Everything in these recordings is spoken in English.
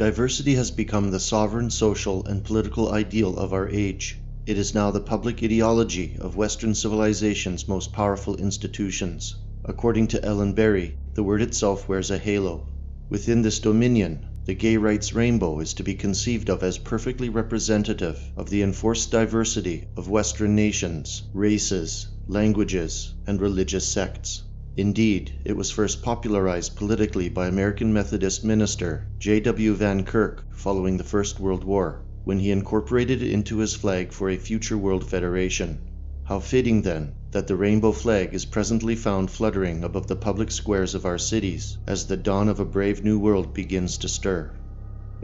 Diversity has become the sovereign social and political ideal of our age. It is now the public ideology of Western civilization's most powerful institutions. According to Ellen Berry, the word itself wears a halo. Within this dominion, the gay rights rainbow is to be conceived of as perfectly representative of the enforced diversity of Western nations, races, languages, and religious sects. Indeed, it was first popularized politically by American Methodist minister J.W. Van Kirk following the First World War, when he incorporated it into his flag for a future world federation. How fitting, then, that the rainbow flag is presently found fluttering above the public squares of our cities as the dawn of a brave new world begins to stir.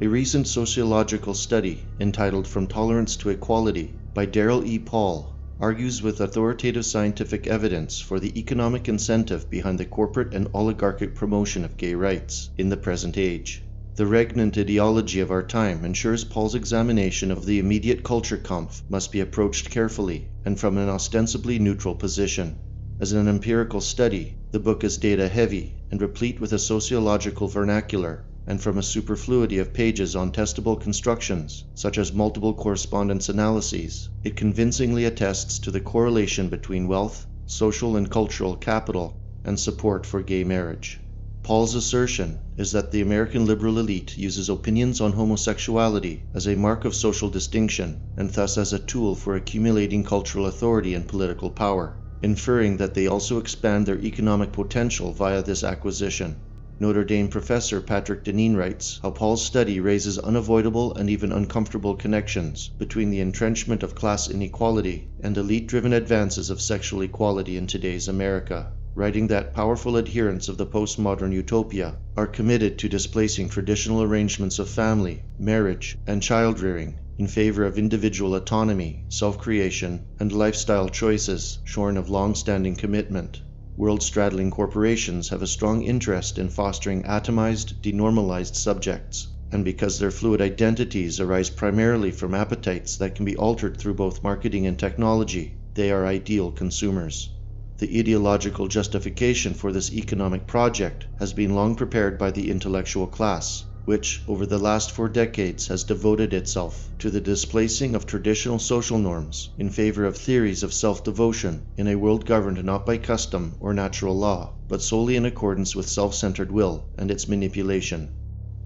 A recent sociological study entitled From Tolerance to Equality by Darrell E. Paul argues with authoritative scientific evidence for the economic incentive behind the corporate and oligarchic promotion of gay rights in the present age. The regnant ideology of our time ensures Paul's examination of the immediate culture kampf must be approached carefully and from an ostensibly neutral position. As an empirical study, the book is data-heavy and replete with a sociological vernacular, and from a superfluity of pages on testable constructions, such as multiple correspondence analyses, it convincingly attests to the correlation between wealth, social and cultural capital, and support for gay marriage. Paul's assertion is that the American liberal elite uses opinions on homosexuality as a mark of social distinction, and thus as a tool for accumulating cultural authority and political power, inferring that they also expand their economic potential via this acquisition. Notre Dame professor Patrick Deneen writes how Paul's study raises unavoidable and even uncomfortable connections between the entrenchment of class inequality and elite-driven advances of sexual equality in today's America, writing that powerful adherents of the postmodern utopia are committed to displacing traditional arrangements of family, marriage, and child-rearing in favor of individual autonomy, self-creation, and lifestyle choices shorn of long-standing commitment. World-straddling corporations have a strong interest in fostering atomized, denormalized subjects, and because their fluid identities arise primarily from appetites that can be altered through both marketing and technology, they are ideal consumers. The ideological justification for this economic project has been long prepared by the intellectual class, which, over the last 4 decades, has devoted itself to the displacing of traditional social norms in favor of theories of self-devotion in a world governed not by custom or natural law, but solely in accordance with self-centered will and its manipulation.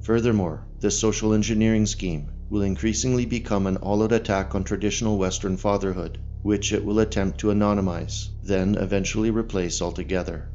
Furthermore, this social engineering scheme will increasingly become an all-out attack on traditional Western fatherhood, which it will attempt to anonymize, then eventually replace altogether.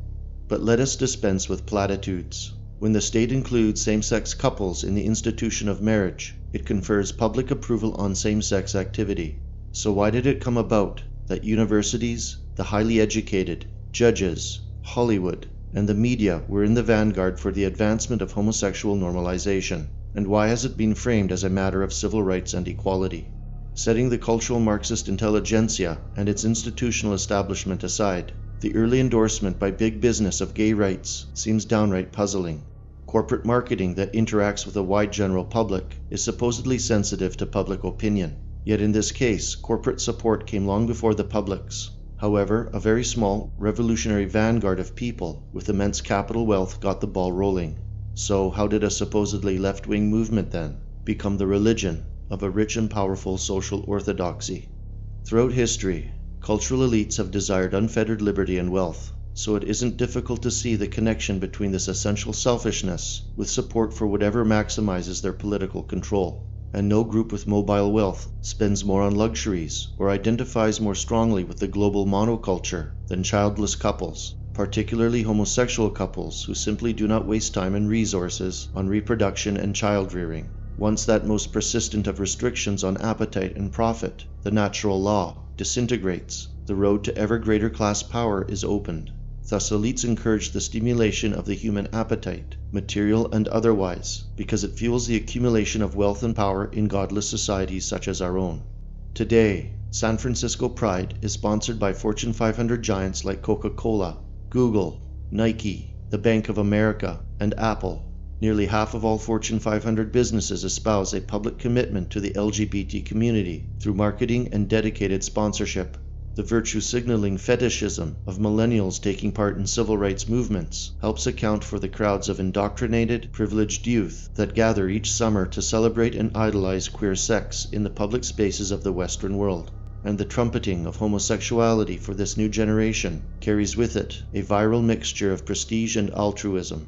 But let us dispense with platitudes. When the state includes same-sex couples in the institution of marriage, it confers public approval on same-sex activity. So why did it come about that universities, the highly educated, judges, Hollywood, and the media were in the vanguard for the advancement of homosexual normalization? And why has it been framed as a matter of civil rights and equality? Setting the cultural Marxist intelligentsia and its institutional establishment aside, the early endorsement by big business of gay rights seems downright puzzling. Corporate marketing that interacts with a wide general public is supposedly sensitive to public opinion. Yet in this case, corporate support came long before the public's. However, a very small, revolutionary vanguard of people with immense capital wealth got the ball rolling. So how did a supposedly left-wing movement then become the religion of a rich and powerful social orthodoxy? Throughout history, cultural elites have desired unfettered liberty and wealth, so it isn't difficult to see the connection between this essential selfishness with support for whatever maximizes their political control. And no group with mobile wealth spends more on luxuries or identifies more strongly with the global monoculture than childless couples, particularly homosexual couples who simply do not waste time and resources on reproduction and child-rearing. Once that most persistent of restrictions on appetite and profit, the natural law, disintegrates, the road to ever greater class power is opened. Thus elites encourage the stimulation of the human appetite, material and otherwise, because it fuels the accumulation of wealth and power in godless societies such as our own. Today, San Francisco Pride is sponsored by Fortune 500 giants like Coca-Cola, Google, Nike, the Bank of America, and Apple. Nearly half of all Fortune 500 businesses espouse a public commitment to the LGBT community through marketing and dedicated sponsorship. The virtue-signaling fetishism of millennials taking part in civil rights movements helps account for the crowds of indoctrinated, privileged youth that gather each summer to celebrate and idolize queer sex in the public spaces of the Western world. And the trumpeting of homosexuality for this new generation carries with it a viral mixture of prestige and altruism.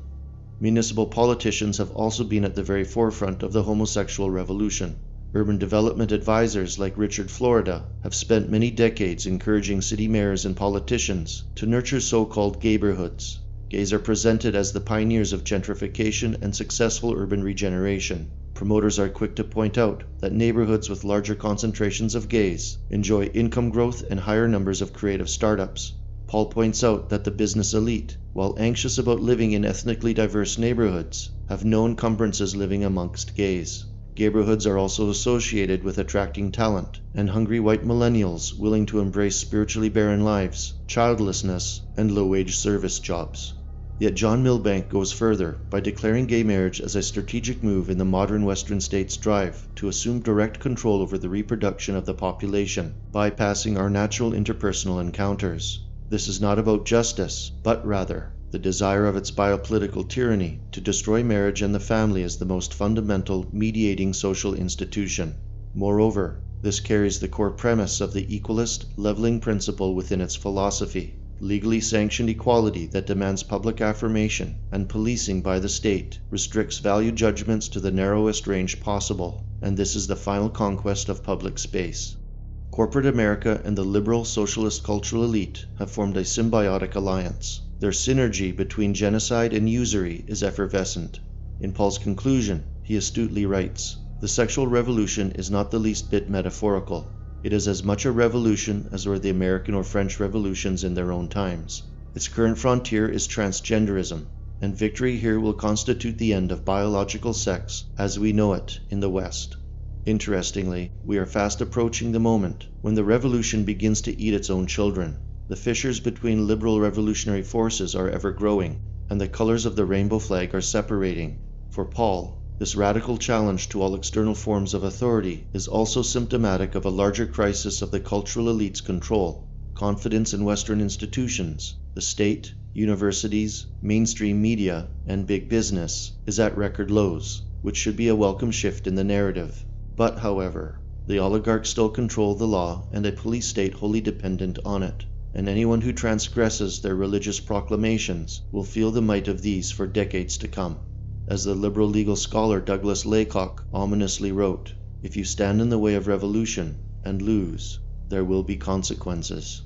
Municipal politicians have also been at the very forefront of the homosexual revolution. Urban development advisors like Richard Florida have spent many decades encouraging city mayors and politicians to nurture so-called gayborhoods. Gays are presented as the pioneers of gentrification and successful urban regeneration. Promoters are quick to point out that neighborhoods with larger concentrations of gays enjoy income growth and higher numbers of creative startups. Paul points out that the business elite, while anxious about living in ethnically diverse neighborhoods, have no encumbrances living amongst gays. Gayborhoods are also associated with attracting talent and hungry white millennials willing to embrace spiritually barren lives, childlessness, and low-wage service jobs. Yet John Milbank goes further by declaring gay marriage as a strategic move in the modern Western states' drive to assume direct control over the reproduction of the population, bypassing our natural interpersonal encounters. This is not about justice, but rather the desire of its biopolitical tyranny to destroy marriage and the family as the most fundamental mediating social institution. Moreover, this carries the core premise of the equalist, leveling principle within its philosophy, legally sanctioned equality that demands public affirmation and policing by the state, restricts value judgments to the narrowest range possible, and this is the final conquest of public space. Corporate America and the liberal socialist cultural elite have formed a symbiotic alliance. Their synergy between genocide and usury is effervescent. In Paul's conclusion, he astutely writes, "The sexual revolution is not the least bit metaphorical. It is as much a revolution as were the American or French revolutions in their own times. Its current frontier is transgenderism, and victory here will constitute the end of biological sex as we know it in the West." Interestingly, we are fast approaching the moment when the revolution begins to eat its own children. The fissures between liberal revolutionary forces are ever growing, and the colors of the rainbow flag are separating. For Paul, this radical challenge to all external forms of authority is also symptomatic of a larger crisis of the cultural elite's control. Confidence in Western institutions, the state, universities, mainstream media, and big business is at record lows, which should be a welcome shift in the narrative. But, however, the oligarchs still control the law and a police state wholly dependent on it, and anyone who transgresses their religious proclamations will feel the might of these for decades to come. As the liberal legal scholar Douglas Laycock ominously wrote, "If you stand in the way of revolution and lose, there will be consequences."